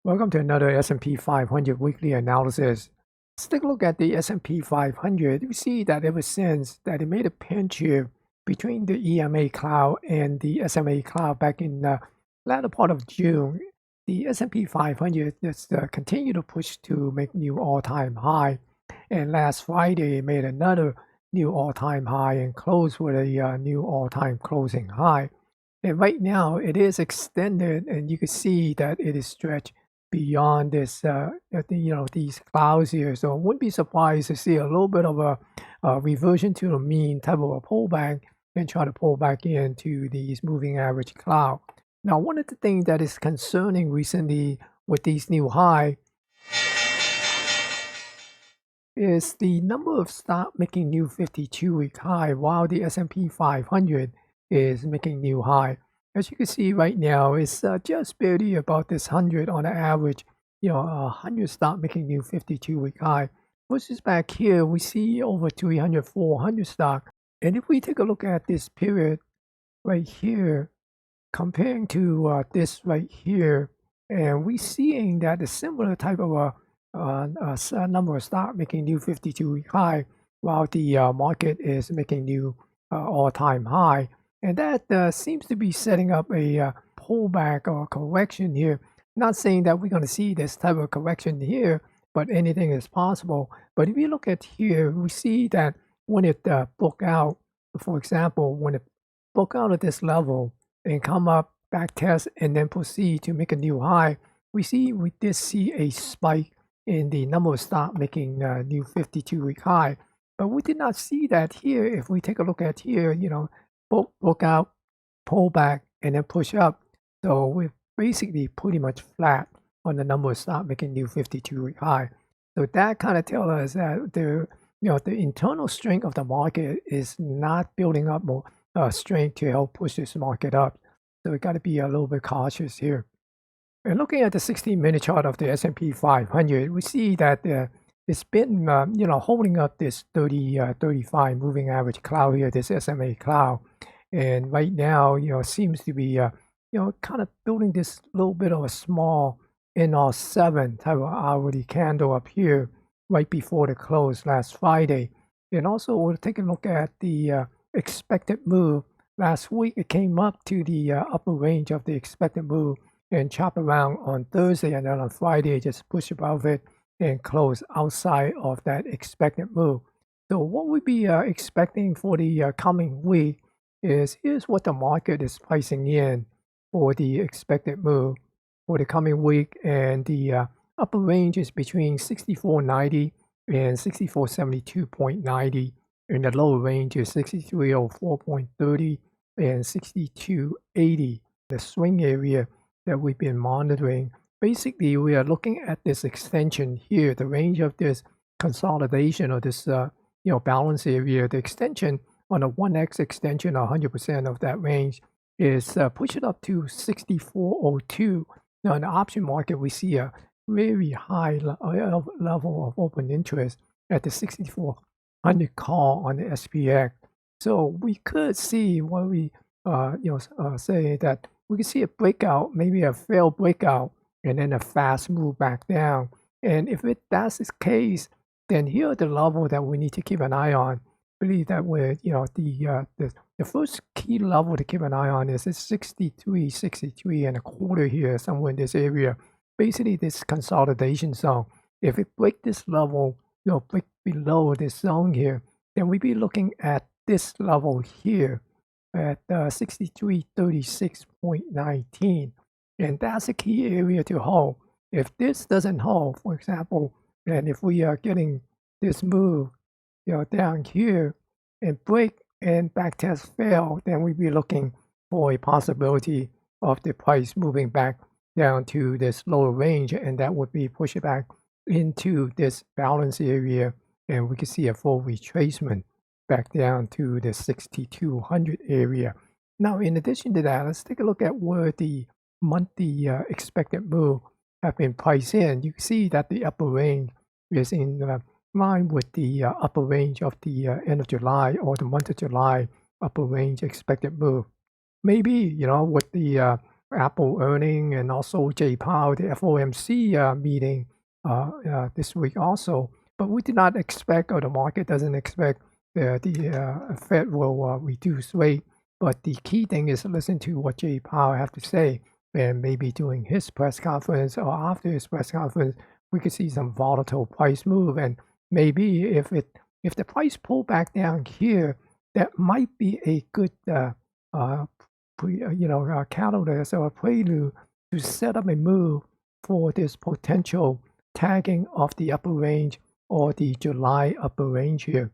Welcome to another S&P 500 weekly analysis. Let's take a look at the S&P 500. We see that ever since that it made a pinch here between the EMA cloud and the SMA cloud back in the latter part of June, the S&P 500 just continued to push to make new all-time high. And last Friday, it made another new all-time high and closed with a new all-time closing high. And right now, it is extended, and you can see that it is stretched beyond this, these clouds here. So I wouldn't be surprised to see a little bit of a reversion to the mean type of a pullback and try to pull back into these moving average cloud. Now, one of the things that is concerning recently with these new high is the number of stock making new 52-week high while the S&P 500 is making new high. As you can see right now, it's just barely about this 100 on the average. 100 stock making new 52-week high. Versus back here, we see over 300, 400 stock. And if we take a look at this period right here, comparing to this right here, and we seeing that a similar type of a number of stock making new 52-week high, while the market is making new all-time high. And that seems to be setting up a pullback or correction here. Not saying that we're going to see this type of correction here, but anything is possible. But if you look at here, we see that when it broke out, for example, when it broke out at this level and come up, back test, and then proceed to make a new high, we did see a spike in the number of stock making new 52-week high. But we did not see that here. If we take a look at here, broke out, pull back, and then push up. So we're basically pretty much flat on the number of stock making new 52-week high. So that kind of tells us that the internal strength of the market is not building up more strength to help push this market up. So we got to be a little bit cautious here. And looking at the 16-minute chart of the S&P 500, we see that it's been holding up this 35 moving average cloud here, this SMA cloud. And right now, seems to be, kind of building this little bit of a small NR7 type of hourly candle up here right before the close last Friday. And also, we'll take a look at the expected move. Last week, it came up to the upper range of the expected move and chopped around on Thursday, and then on Friday, just push above it and close outside of that expected move. So what we'd be expecting for the coming week is here's what the market is pricing in for the expected move for the coming week, and the upper range is between 64.90 and 64.72.90, and the lower range is 6304.30 and 62.80. The swing area that we've been monitoring. Basically, we are looking at this extension here, the range of this consolidation or this balance area. The extension on a 1x extension, 100% of that range is pushing up to 64.02. Now, in the option market, we see a very high level of open interest at the 6400 call on the SPX. So we could see what we say that we can see a breakout, maybe a failed breakout, and then a fast move back down. And if that's the case, then here are the level that we need to keep an eye on. I believe that we're, the first key level to keep an eye on is 63 and a quarter here, somewhere in this area. Basically, this consolidation zone. If it breaks this level, break below this zone here, then we'd be looking at this level here at 6336.19. And that's a key area to hold. If this doesn't hold, for example, and if we are getting this move, down here and break and backtest fail, then we'd be looking for a possibility of the price moving back down to this lower range, and that would be push it back into this balance area, and we can see a full retracement back down to the 6200 area. Now, in addition to that, let's take a look at where the monthly expected move have been priced in. You can see that the upper range is in line with the upper range of the end of July, or the month of July upper range expected move. Maybe, with the Apple earning and also J Powell, the FOMC meeting this week also. But we did not expect, or the market doesn't expect, the Fed will reduce rate. But the key thing is listen to what J Powell have to say, and maybe during his press conference or after his press conference, we could see some volatile price move. And maybe if the price pull back down here, that might be a good catalyst or a prelude to set up a move for this potential tagging of the upper range or the July upper range here.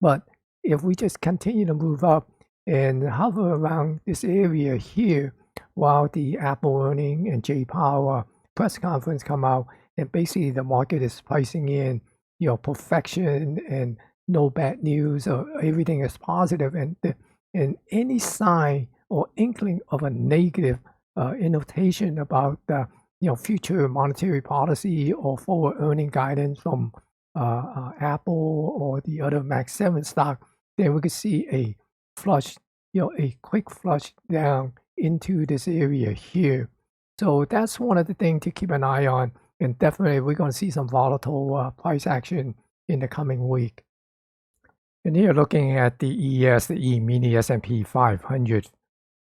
But if we just continue to move up and hover around this area here while the Apple earning and J Powell press conference come out, and basically the market is pricing in, perfection and no bad news, or everything is positive, and any sign or inkling of a negative innotation about future monetary policy or forward earning guidance from Apple or the other Max 7 stock, then we could see a flush, a quick flush down into this area here. So that's one of the things to keep an eye on, and definitely we're going to see some volatile price action in the coming week. And here looking at the ES, the E-mini S&P 500,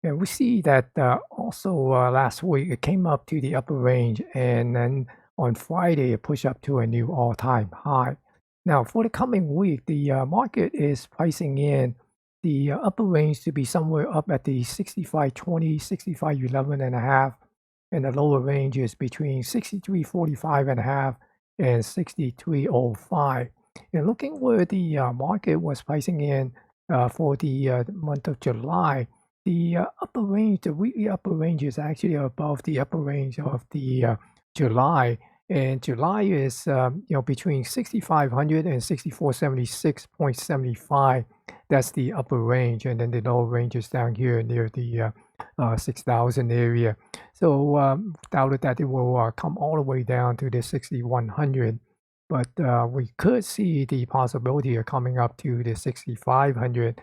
and we see that also last week it came up to the upper range, and then on Friday it pushed up to a new all-time high. Now for the coming week, the market is pricing in the upper range to be somewhere up at the 65.20, 65.11.5, and the lower range is between 63.45.5 and 63.05. And looking where the market was pricing in for the month of July, the upper range, the weekly upper range is actually above the upper range of the July. And July is between 6,500 and 6,476.75. That's the upper range, and then the lower range is down here near the 6,000 area. So doubted that it will come all the way down to the 6,100. But we could see the possibility of coming up to the 6,500.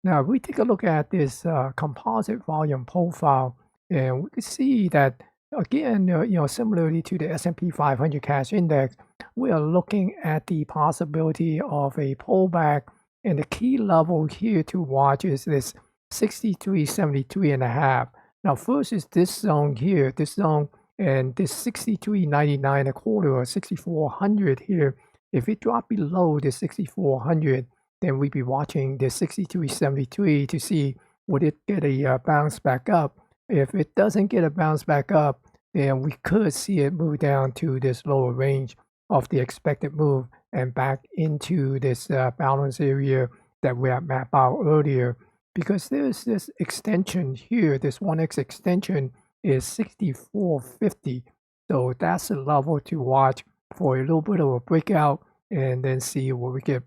Now, if we take a look at this composite volume profile, and we can see that, again, similarly to the S&P 500 cash index, we are looking at the possibility of a pullback, and the key level here to watch is this 63.73.5. Now, first is this zone here, this zone, and this 63.99 a quarter or 6,400 here. If it drop below the 6,400, then we'd be watching the 63.73 to see would it get a bounce back up. If it doesn't get a bounce back up, then we could see it move down to this lower range of the expected move and back into this balance area that we have mapped out earlier. Because there's this extension here, this 1x extension is 64.50. So that's a level to watch for a little bit of a breakout, and then see where we get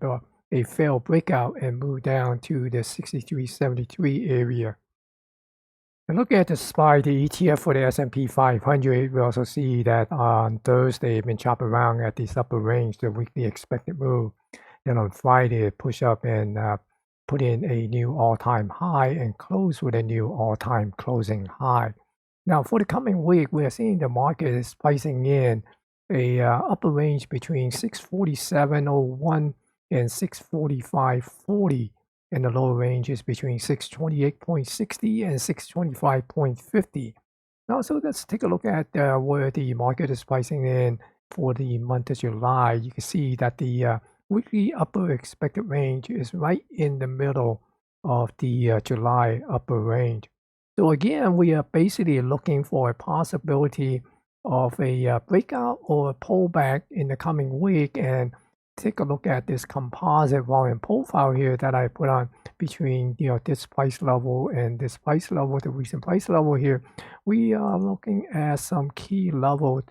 a failed breakout and move down to the 63.73 area. And looking at the SPY, the ETF for the S&P 500, we also see that on Thursday, it's been chopped around at this upper range, the weekly expected move. Then on Friday, it pushed up and put in a new all-time high and closed with a new all-time closing high. Now, for the coming week, we are seeing the market is pricing in a upper range between 647.01 and 645.40, and the lower range is between 628.60 and 625.50. Now, so let's take a look at where the market is pricing in for the month of July. You can see that the weekly upper expected range is right in the middle of the July upper range. So again, we are basically looking for a possibility of a breakout or a pullback in the coming week. And take a look at this composite volume profile here that I put on between this price level and this price level, the recent price level here. We are looking at some key levels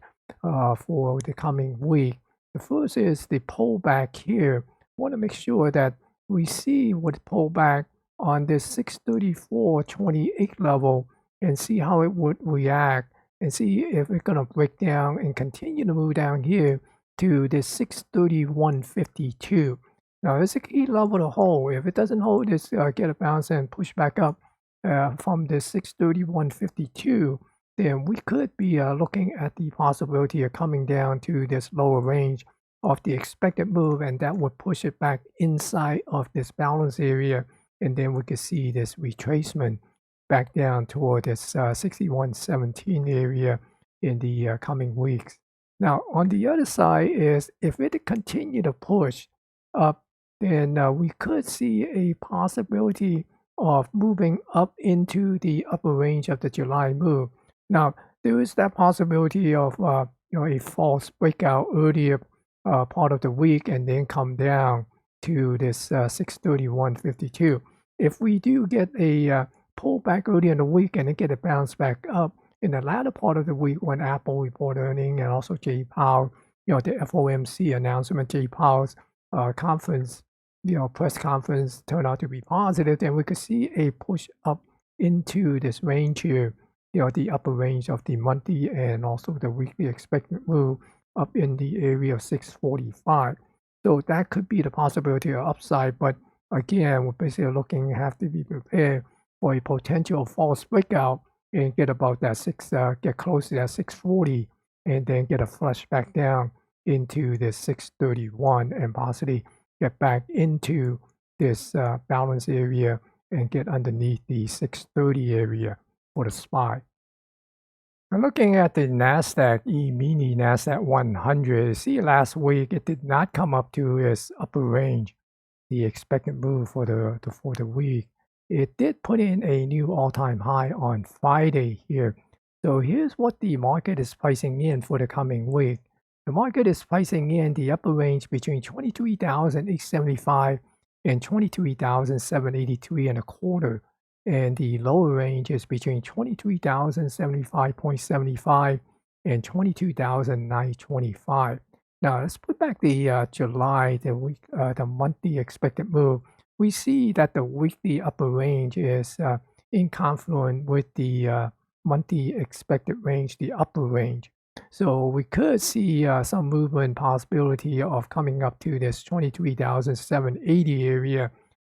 for the coming week. The first is the pullback here. Want to make sure that we see what pullback on this 634.28 level and see how it would react, and see if it's going to break down and continue to move down here to this 631.52. Now, it's a key level to hold. If it doesn't hold, it's get a bounce and push back up from the 631.52, then we could be looking at the possibility of coming down to this lower range of the expected move, and that would push it back inside of this balance area, and then we could see this retracement back down toward this 61.17 area in the coming weeks. Now, on the other side is if it continue to push up, then we could see a possibility of moving up into the upper range of the July move. Now, there is that possibility of a false breakout earlier part of the week and then come down to this 631.52. If we do get a pullback early in the week and then get a bounce back up in the latter part of the week when Apple report earnings and also Jay Powell, the FOMC announcement, Jay Powell's conference, press conference turned out to be positive, then we could see a push up into this range here, the upper range of the monthly and also the weekly expected move up in the area of 645. So that could be the possibility of upside, but again, we're basically have to be prepared for a potential false breakout and get about that get close to that 640 and then get a flush back down into this 631 and possibly get back into this balance area and get underneath the 630 area for the SPY. Now looking at the NASDAQ E-mini NASDAQ 100, see last week it did not come up to its upper range, the expected move for the week. It did put in a new all-time high on Friday here. So here's what the market is pricing in for the coming week. The market is pricing in the upper range between 23,875 and 23,783 and a quarter. And the lower range is between 23,075.75 and 22,925. Now let's put back the July, the monthly expected move. We see that the weekly upper range is incongruent with the monthly expected range, the upper range. So we could see some movement possibility of coming up to this 23,780 area.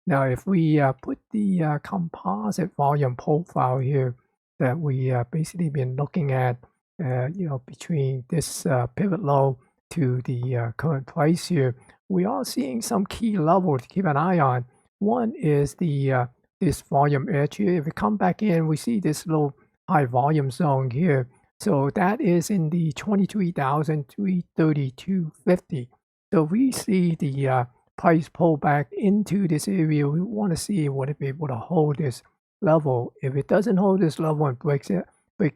Now, if we put the composite volume profile here that we basically been looking at, between this pivot low to the current price here, we are seeing some key levels to keep an eye on. One is the this volume edge here. If we come back in, we see this little high volume zone here. So that is in the 23,332.50. So we see the price pull back into this area. We want to see would it be able to hold this level. If it doesn't hold this level and break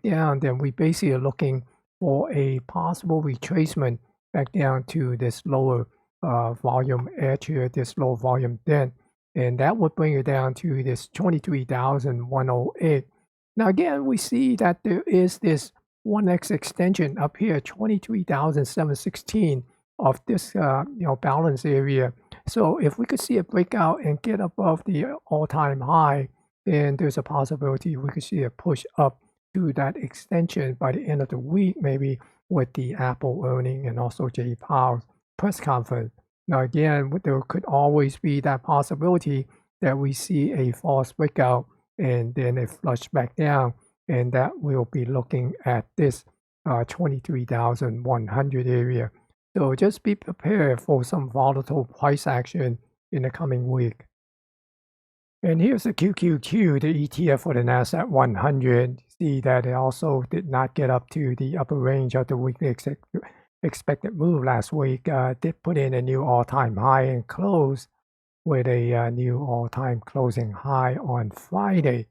down, then we basically are looking for a possible retracement back down to this lower volume edge here, this low volume dent, and that would bring it down to this 23,108. Now again, we see that there is this 1x extension up here, 23,716 of this balance area. So if we could see a breakout and get above the all-time high, then there's a possibility we could see a push up to that extension by the end of the week, maybe with the Apple earning and also Jay Powell's press conference. Now again, there could always be that possibility that we see a false breakout and then a flush back down, and that we'll be looking at this 23,100 area. So just be prepared for some volatile price action in the coming week. And here's the QQQ, the ETF for the NASDAQ 100. See that it also did not get up to the upper range of the weekly expected move last week. Did put in a new all-time high and close with a new all-time closing high on Friday.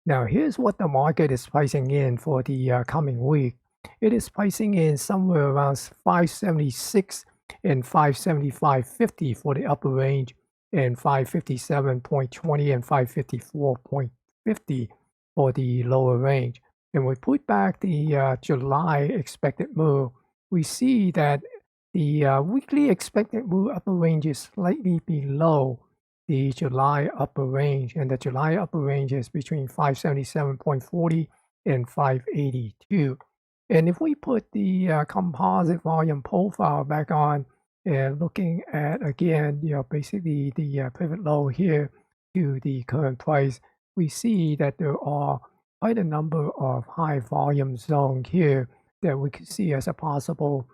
Now here's what the market is pricing in for the coming week. It is pricing in somewhere around 576 and 575.50 for the upper range, and 557.20 and 554.50 for the lower range. And we put back the July expected move. We see that the weekly expected move upper range is slightly below the July upper range, and the July upper range is between 577.40 and 582. And if we put the composite volume profile back on and looking at, again, basically the pivot low here to the current price, we see that there are quite a number of high volume zones here that we could see as a possible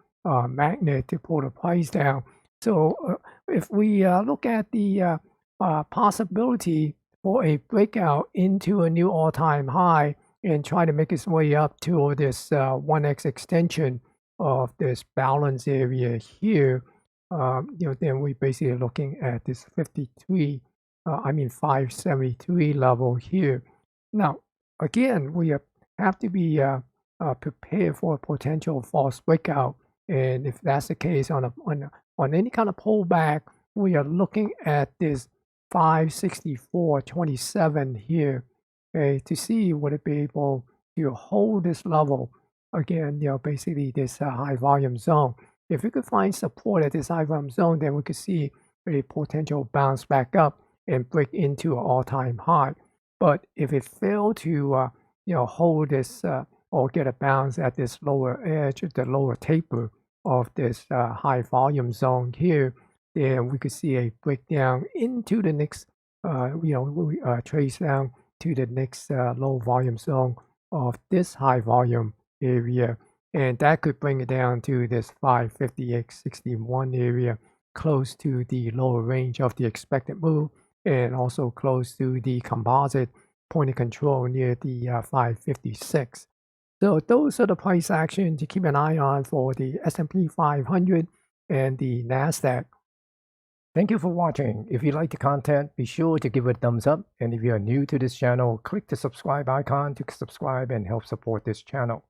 magnet to pull the price down. So if we look at the possibility for a breakout into a new all-time high and try to make its way up to this 1x extension of this balance area here, then we're basically looking at this 573 level here. Now, again, we have to be prepared for a potential false breakout, and if that's the case on any kind of pullback, we are looking at this 564.27 here, okay, to see would it be able to hold this level again, basically this high volume zone. If we could find support at this high volume zone, then we could see a potential bounce back up and break into an all-time high. But if it failed to hold this or get a bounce at this lower edge, the lower taper of this high volume zone here, then we could see a breakdown into the next, trace down to the next low volume zone of this high volume area, and that could bring it down to this 558.61 area, close to the lower range of the expected move, and also close to the composite point of control near the 556. So those are the price action to keep an eye on for the S&P 500 and the NASDAQ. Thank you for watching. If you like the content, be sure to give it a thumbs up. And if you are new to this channel, click the subscribe icon to subscribe and help support this channel.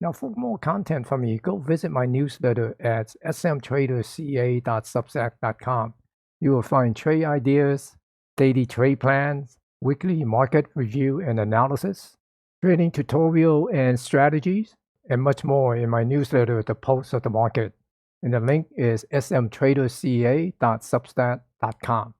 Now, for more content from me, go visit my newsletter at smtraderCA.substack.com. You will find trade ideas, daily trade plans, weekly market review and analysis, trading tutorial and strategies, and much more in my newsletter, The Pulse of the Market. And the link is smtraderCA.substack.com.